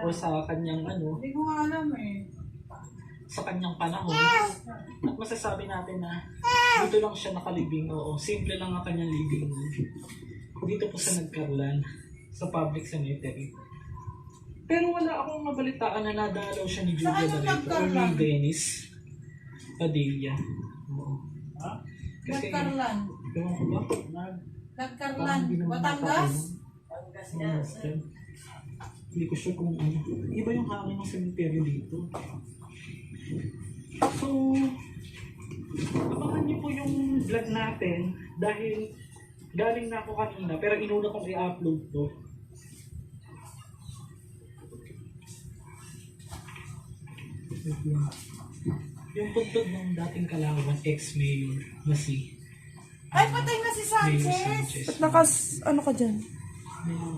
or sa kanyang Hindi ko nga alam eh. sa kanyang panahon. At masasabi natin na dito lang siya nakalibing. Oo, simple lang ang kanyang living. Dito po sa Nagkarlan, sa public cemetery. Pero wala akong mabalitaan na nadalaw siya ni Julia Saan yung Barreto or ni Nagkarlan? Dennis Padilla. Oo. Kasi, Nagkarlan. ewan ko ba? Nagkarlan. Batangas? Hindi ko sure kung ano. Iba yung hangin ng cemetery dito. So, abangan niyo po yung vlog natin dahil galing na ako kanina pero inuna kong i-upload to. Yung tugtog ng dating Kalawan ex-mayor na si Ay, patay na si Mayor Sanchez. Sanchez. Ano ka dyan?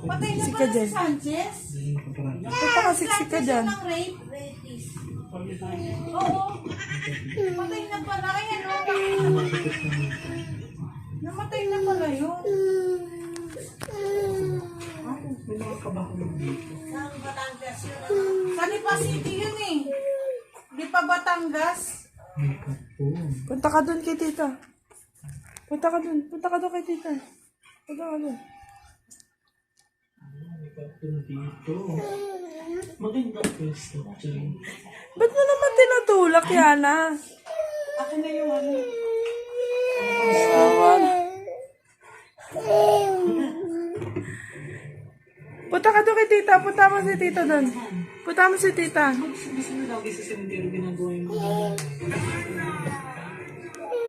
Patay na Si pala Kajen. si Sanchez. Ba't nakasiksik ka dyan? Ng rape? Oo. Patay na pala. Ay, ano? Namatay na pala yun. May mga kabahulog dito. Sa Lipa City yun eh. Di pa Batangas. May kapon. Punta ka dun kay tita. Punta ka dun kay tita. Punta ka dun. May kapon dito. Magandang pwesto. Diyan. Ba't mo naman tinutulak, Yana? Akin na yung ano. Awan. Punta ka dun kay tita. Punta mo si tita dun. Punta mo si tita. Gusto nyo lagi sa cemetery ginagawa yung mga